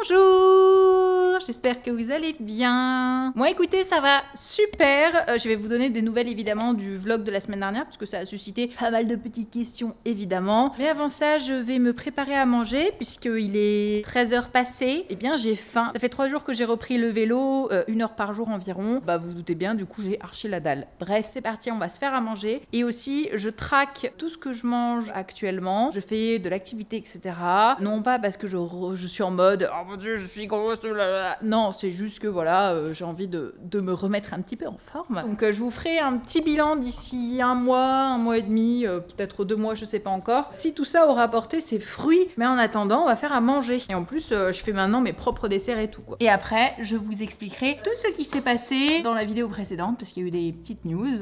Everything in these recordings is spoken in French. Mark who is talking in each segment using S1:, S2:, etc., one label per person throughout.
S1: Bonjour, j'espère que vous allez bien. Moi écoutez, ça va super. Je vais vous donner des nouvelles évidemment du vlog de la semaine dernière parce que ça a suscité pas mal de petites questions évidemment. Mais avant ça, je vais me préparer à manger puisqu'il est 13h passé. Eh bien j'ai faim. Ça fait 3 jours que j'ai repris le vélo, 1 heure par jour environ. Bah vous vous doutez bien, du coup j'ai archi la dalle. Bref, c'est parti, on va se faire à manger. Et aussi, je traque tout ce que je mange actuellement. Je fais de l'activité, etc. Non pas parce que je suis en mode oh mon dieu je suis grosse, non c'est juste que voilà j'ai envie de me remettre un petit peu en forme, donc je vous ferai un petit bilan d'ici un mois et demi, peut-être 2 mois, je sais pas encore, si tout ça aura apporté ses fruits. Mais en attendant on va faire à manger et en plus je fais maintenant mes propres desserts et tout quoi. Et après je vous expliquerai tout ce qui s'est passé dans la vidéo précédente parce qu'il y a eu des petites news.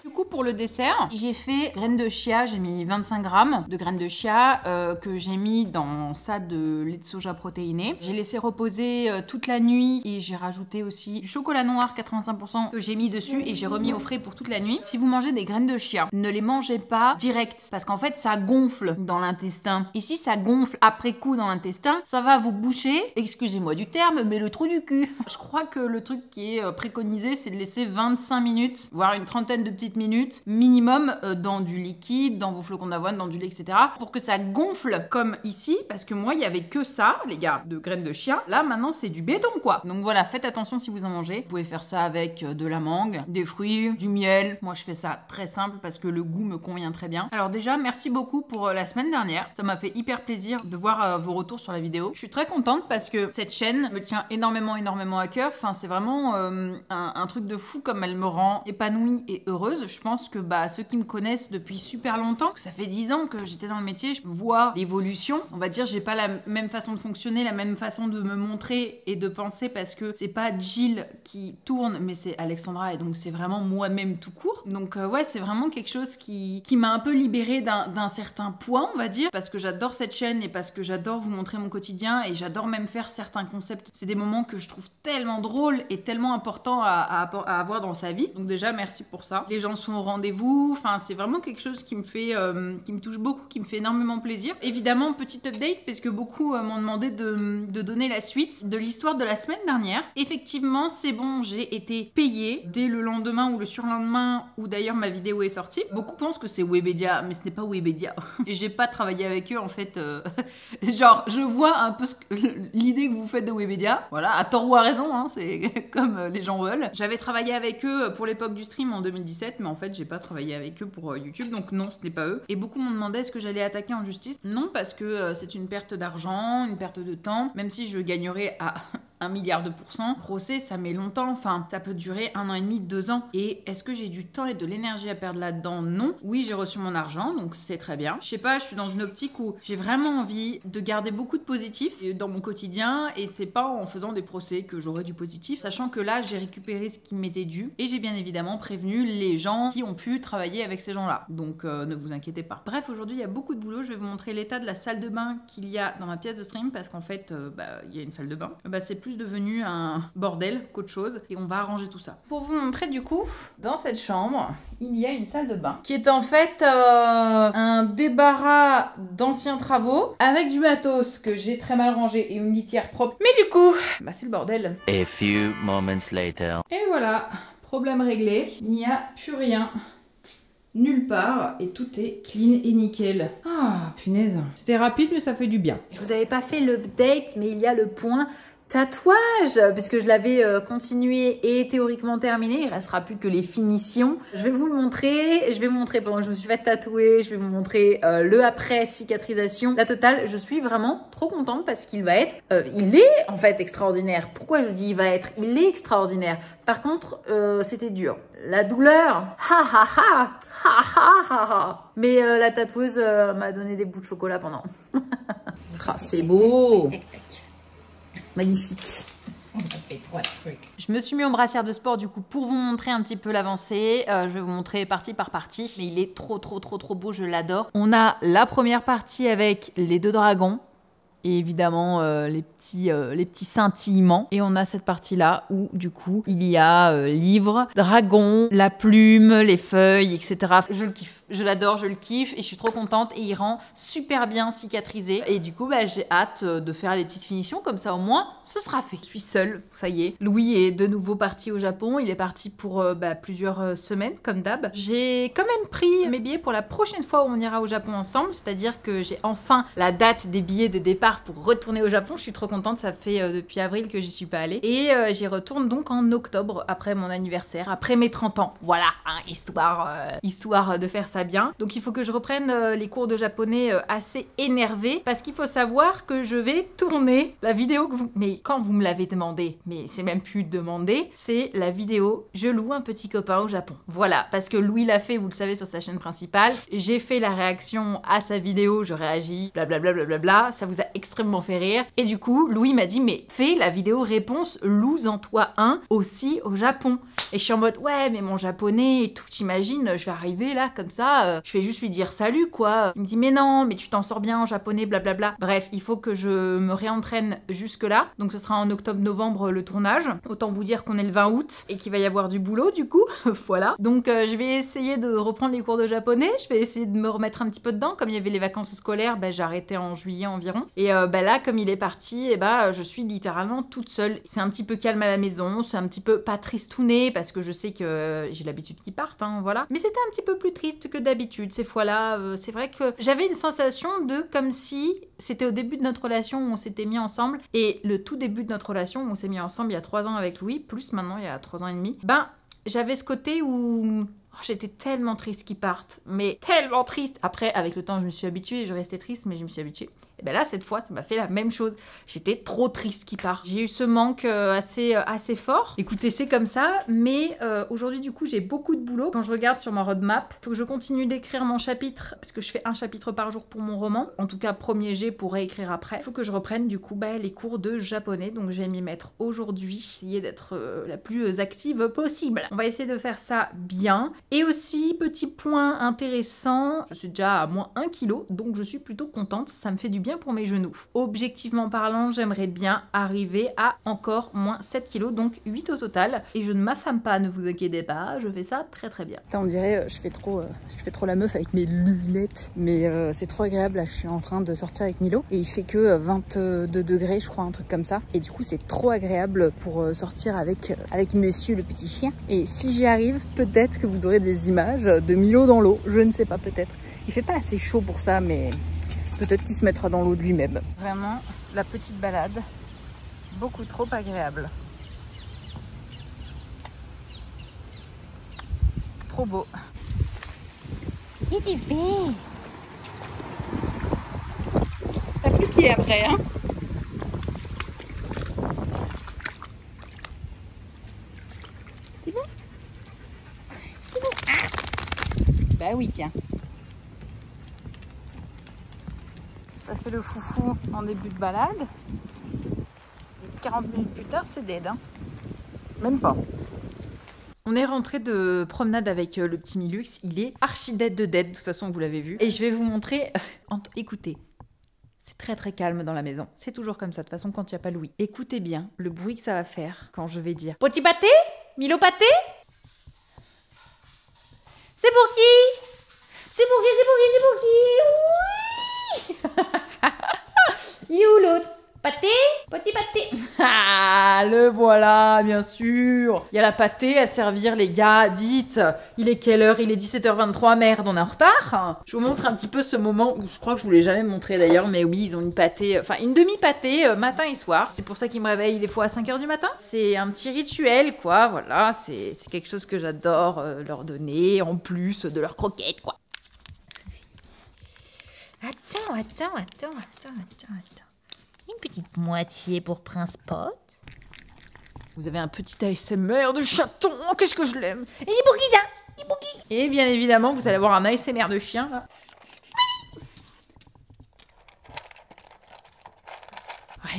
S1: Du coup pour le dessert, j'ai fait graines de chia, j'ai mis 25 grammes de graines de chia que j'ai mis dans ça de lait de soja protéiné. J'ai laissé reposer toute la nuit et j'ai rajouté aussi du chocolat noir 85% que j'ai mis dessus et j'ai remis au frais pour toute la nuit. Si vous mangez des graines de chia, ne les mangez pas direct parce qu'en fait ça gonfle dans l'intestin. Et si ça gonfle après coup dans l'intestin, ça va vous boucher, excusez-moi du terme, mais le trou du cul. Je crois que le truc qui est préconisé, c'est de laisser 25 minutes, voire une trentaine de petites minutes minimum dans du liquide, dans vos flocons d'avoine, dans du lait, etc. pour que ça gonfle comme ici, parce que moi il y avait que ça, les gars, de graines de chia. Là maintenant c'est du béton quoi. Donc voilà, faites attention si vous en mangez. Vous pouvez faire ça avec de la mangue, des fruits, du miel. Moi je fais ça très simple parce que le goût me convient très bien. Alors déjà merci beaucoup pour la semaine dernière. Ça m'a fait hyper plaisir de voir vos retours sur la vidéo. Je suis très contente parce que cette chaîne me tient énormément à cœur. Enfin c'est vraiment un truc de fou comme elle me rend épanouie et heureuse. Je pense que ceux qui me connaissent depuis super longtemps, ça fait 10 ans que j'étais dans le métier, je vois l'évolution. On va dire, j'ai pas la même façon de fonctionner, la même façon de me montrer et de penser parce que c'est pas Jill qui tourne, mais c'est Alexandra et donc c'est vraiment moi-même tout court. Donc ouais, c'est vraiment quelque chose qui m'a un peu libérée d'un certain poids, on va dire, parce que j'adore cette chaîne et parce que j'adore vous montrer mon quotidien et j'adore même faire certains concepts. C'est des moments que je trouve tellement drôles et tellement importants à avoir dans sa vie. Donc déjà, merci pour ça. Les gens sont au rendez-vous, enfin c'est vraiment quelque chose qui me fait, qui me touche beaucoup, qui me fait énormément plaisir. Évidemment, petite update, parce que beaucoup m'ont demandé de donner la suite de l'histoire de la semaine dernière. Effectivement, c'est bon, j'ai été payée dès le lendemain ou le surlendemain, où d'ailleurs ma vidéo est sortie. Beaucoup pensent que c'est Webedia, mais ce n'est pas Webedia. Et j'ai pas travaillé avec eux en fait. Genre, je vois un peu l'idée que vous faites de Webedia. Voilà, à tort ou à raison, hein, c'est comme les gens veulent. J'avais travaillé avec eux pour l'époque du stream en 2017, mais en fait j'ai pas travaillé avec eux pour YouTube, donc non, ce n'est pas eux. Et beaucoup m'ont demandé est-ce que j'allais attaquer en justice. Non, parce que c'est une perte d'argent, une perte de temps, même si je gagnerais à 1 milliard de %. Procès, ça met longtemps, enfin, ça peut durer 1 an et demi, 2 ans. Et est-ce que j'ai du temps et de l'énergie à perdre là-dedans? Non. Oui, j'ai reçu mon argent, donc c'est très bien. Je sais pas, je suis dans une optique où j'ai vraiment envie de garder beaucoup de positif dans mon quotidien et c'est pas en faisant des procès que j'aurai du positif, sachant que là, j'ai récupéré ce qui m'était dû et j'ai bien évidemment prévenu les gens qui ont pu travailler avec ces gens-là. Donc, ne vous inquiétez pas. Bref, aujourd'hui, il y a beaucoup de boulot. Je vais vous montrer l'état de la salle de bain qu'il y a dans ma pièce de stream parce qu'en fait, il y a une salle de bain. C'est plus devenu un bordel qu'autre chose et on va arranger tout ça. Pour vous montrer du coup, dans cette chambre, il y a une salle de bain qui est en fait un débarras d'anciens travaux avec du matos que j'ai très mal rangé et une litière propre. Mais du coup, c'est le bordel.
S2: A few moments later.
S1: Et voilà, problème réglé. Il n'y a plus rien. Nulle part et tout est clean et nickel. Ah punaise, c'était rapide mais ça fait du bien.
S3: Je vous avais pas fait l'update mais il y a le point tatouage puisque je l'avais continué et théoriquement terminé. Il restera plus que les finitions. Je vais vous le montrer. Je vais vous montrer pendant que je me suis fait tatouer. Je vais vous montrer le après cicatrisation. La totale, je suis vraiment trop contente parce qu'il va être... il est en fait extraordinaire. Pourquoi je dis il va être? Il est extraordinaire. Par contre, c'était dur. La douleur, mais la tatoueuse m'a donné des bouts de chocolat pendant. C'est beau. Magnifique.
S4: On a fait 3 trucs.
S1: Je me suis mis en brassière de sport du coup pour vous montrer un petit peu l'avancée. Je vais vous montrer partie par partie. Mais il est trop beau, je l'adore. On a la première partie avec les 2 dragons. Et évidemment les petits scintillements. Et on a cette partie-là où du coup il y a livres, dragons, la plume, les feuilles, etc. Je le kiffe. Je l'adore, je le kiffe et je suis trop contente et il rend super bien cicatrisé. Et du coup, bah, j'ai hâte de faire les petites finitions, comme ça au moins, ce sera fait. Je suis seule, ça y est. Louis est de nouveau parti au Japon, il est parti pour plusieurs semaines, comme d'hab. J'ai quand même pris mes billets pour la prochaine fois où on ira au Japon ensemble, c'est-à-dire que j'ai enfin la date des billets de départ pour retourner au Japon. Je suis trop contente, ça fait depuis avril que j'y suis pas allée. Et j'y retourne donc en octobre, après mon anniversaire, après mes 30 ans. Voilà, hein, histoire de faire ça bien. Donc il faut que je reprenne les cours de japonais assez énervée, parce qu'il faut savoir que je vais tourner la vidéo que vous... Mais quand vous me l'avez demandé, mais c'est même plus demandé, c'est la vidéo « Je loue un petit copain au Japon ». Voilà, parce que Louis l'a fait, vous le savez, sur sa chaîne principale. J'ai fait la réaction à sa vidéo, je réagis, blablabla, blablabla, ça vous a extrêmement fait rire. Et du coup, Louis m'a dit « Mais fais la vidéo réponse, loue-en toi un aussi au Japon ». Et je suis en mode « Ouais, mais mon japonais et tout, t'imagines, je vais arriver là, comme ça, je vais juste lui dire salut, quoi ». Il me dit « Mais non, mais tu t'en sors bien en japonais, blablabla ». Bref, il faut que je me réentraîne jusque-là. Donc ce sera en octobre-novembre le tournage. Autant vous dire qu'on est le 20 août et qu'il va y avoir du boulot du coup. Voilà. Donc je vais essayer de reprendre les cours de japonais. Je vais essayer de me remettre un petit peu dedans. Comme il y avait les vacances scolaires, j'ai arrêté en juillet environ. Et là, comme il est parti, je suis littéralement toute seule. C'est un petit peu calme à la maison. C'est un petit peu pas tristouné parce que je sais que j'ai l'habitude qu'ils partent, hein, voilà. Mais c'était un petit peu plus triste que d'habitude ces fois-là. C'est vrai que j'avais une sensation de comme si c'était au début de notre relation où on s'était mis ensemble, et le tout début de notre relation où on s'est mis ensemble il y a 3 ans avec Louis, plus maintenant il y a 3 ans et demi, j'avais ce côté où j'étais tellement triste qu'ils partent, mais tellement triste. Après, avec le temps, je me suis habituée, je restais triste, mais je me suis habituée. Et bien là, cette fois, ça m'a fait la même chose. J'étais trop triste qu'ils partent. J'ai eu ce manque assez fort. Écoutez, c'est comme ça, mais aujourd'hui, du coup, j'ai beaucoup de boulot. Quand je regarde sur ma roadmap, il faut que je continue d'écrire mon chapitre, parce que je fais un chapitre par jour pour mon roman. En tout cas, premier jet pour réécrire après. Il faut que je reprenne, du coup, les cours de japonais. Donc, je vais m'y mettre aujourd'hui. Essayer d'être la plus active possible. On va essayer de faire ça bien. Et aussi, petit point intéressant, je suis déjà à moins 1 kg, donc je suis plutôt contente. Ça me fait du bien pour mes genoux. Objectivement parlant, j'aimerais bien arriver à encore moins 7 kg, donc 8 au total. Et je ne m'affame pas, ne vous inquiétez pas, je fais ça très très bien.
S3: On dirait je fais trop la meuf avec mes lunettes, mais c'est trop agréable. Là, je suis en train de sortir avec Milo et il fait que 22 degrés, je crois, un truc comme ça. Et du coup, c'est trop agréable pour sortir avec monsieur le petit chien. Et si j'y arrive, peut-être que vous aurez des images de Milo dans l'eau. Je ne sais pas, peut-être. Il fait pas assez chaud pour ça, mais peut-être qu'il se mettra dans l'eau de lui-même. Vraiment, la petite balade, beaucoup trop agréable. Trop beau.
S4: Qu'est-ce que tu fais?
S3: T'as plus pied après, hein? C'est bon? C'est bon. Ah! Bah oui, tiens. Ça fait le foufou en début de balade. Et 40 minutes plus tard, c'est dead, hein? Même pas.
S1: On est rentré de promenade avec le petit Milux, il est archi dead de dead, de toute façon vous l'avez vu. Et je vais vous montrer, écoutez, c'est très très calme dans la maison. C'est toujours comme ça, de toute façon quand il n'y a pas Louis. Écoutez bien le bruit que ça va faire quand je vais dire « Petit pâté? Milo pâté? C'est pour qui? C'est pour qui? C'est pour qui? Oui. You l'autre? Pâté? Petit pâté. Ah, le voilà, bien sûr. Il y a la pâté à servir, les gars. Dites, il est quelle heure? Il est 17h23. Merde, on est en retard. Je vous montre un petit peu ce moment où je crois que je vous l'ai jamais montré d'ailleurs. Mais oui, ils ont une pâté, enfin une demi-pâté matin et soir. C'est pour ça qu'ils me réveillent des fois à 5h du matin. C'est un petit rituel, quoi. Voilà, c'est quelque chose que j'adore leur donner en plus de leurs croquettes, quoi.
S4: Attends. Une petite moitié pour Prince Pot.
S1: Vous avez un petit ASMR de chaton. Qu'est-ce que je l'aime.
S4: Et c'est pour qui ça? C'est pour qui?
S1: Et bien évidemment, vous allez avoir un ASMR de chien là.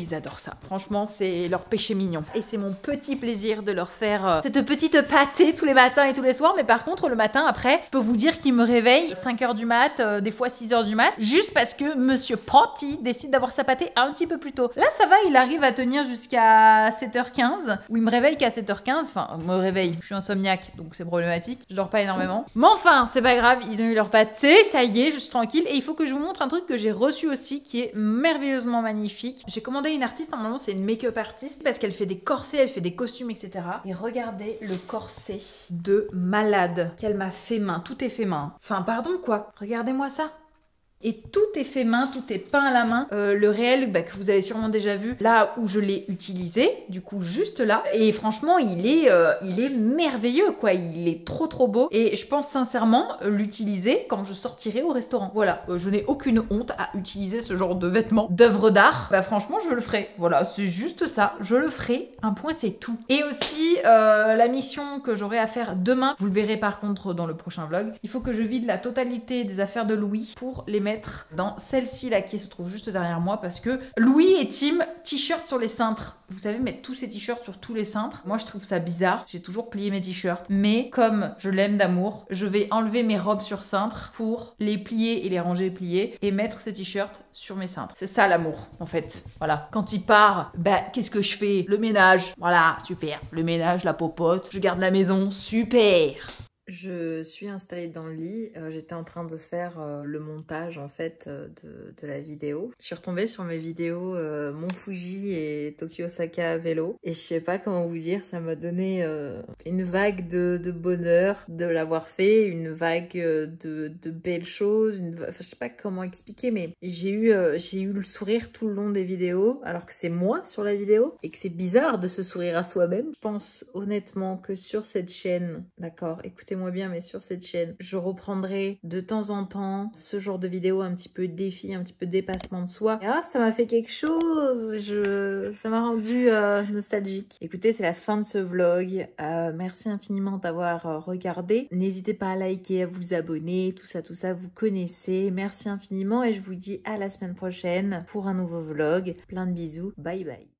S1: Ils adorent ça. Franchement, c'est leur péché mignon. Et c'est mon petit plaisir de leur faire cette petite pâtée tous les matins et tous les soirs. Mais par contre, le matin, après, je peux vous dire qu'ils me réveillent 5h du mat, des fois 6h du mat, juste parce que Monsieur Panty décide d'avoir sa pâtée un petit peu plus tôt. Là, ça va, il arrive à tenir jusqu'à 7h15, où il me réveille qu'à 7h15. Enfin, me réveille. Je suis insomniaque, donc c'est problématique. Je dors pas énormément. Mais enfin, c'est pas grave, ils ont eu leur pâtée, ça y est, je suis tranquille. Et il faut que je vous montre un truc que j'ai reçu aussi, qui est merveilleusement magnifique. J'ai commandé une artiste, normalement c'est une make-up artiste, parce qu'elle fait des corsets, elle fait des costumes, etc. Et regardez le corset de malade qu'elle m'a fait main. Tout est fait main. Enfin, pardon quoi. Regardez-moi ça. Et tout est fait main, tout est peint à la main. Le réel, que vous avez sûrement déjà vu, là où je l'ai utilisé, du coup juste là. Et franchement, il est merveilleux, quoi. Il est trop beau. Et je pense sincèrement l'utiliser quand je sortirai au restaurant. Voilà, je n'ai aucune honte à utiliser ce genre de vêtements, d'œuvres d'art. Bah franchement, je le ferai. Voilà, c'est juste ça. Je le ferai. Un point, c'est tout. Et aussi, la mission que j'aurai à faire demain, vous le verrez par contre dans le prochain vlog, il faut que je vide la totalité des affaires de Louis pour les mettre dans celle-ci là qui se trouve juste derrière moi, parce que Louis est team t-shirt sur les cintres. Vous savez, mettre tous ces t-shirts sur tous les cintres, moi je trouve ça bizarre. J'ai toujours plié mes t-shirts, mais comme je l'aime d'amour, je vais enlever mes robes sur cintre pour les plier et les ranger pliés et mettre ces t-shirts sur mes cintres. C'est ça l'amour en fait. Voilà, quand il part, qu'est-ce que je fais? Le ménage. Voilà, super. Le ménage, la popote, je garde la maison, super.
S3: Je suis installée dans le lit, j'étais en train de faire le montage en fait de la vidéo. Je suis retombée sur mes vidéos Mont Fuji et Tokyo Osaka à vélo et je sais pas comment vous dire, ça m'a donné une vague de bonheur de l'avoir fait, une vague de belles choses, je sais pas comment expliquer, mais j'ai eu le sourire tout le long des vidéos alors que c'est moi sur la vidéo et que c'est bizarre de se sourire à soi-même. Je pense honnêtement que sur cette chaîne, d'accord, écoutez-moi bien, mais sur cette chaîne, je reprendrai de temps en temps ce genre de vidéo un petit peu défi, un petit peu dépassement de soi. Et ça m'a fait quelque chose, ça m'a rendu nostalgique. Écoutez, c'est la fin de ce vlog. Merci infiniment d'avoir regardé. N'hésitez pas à liker, à vous abonner, tout ça, vous connaissez. Merci infiniment et je vous dis à la semaine prochaine pour un nouveau vlog. Plein de bisous, bye bye.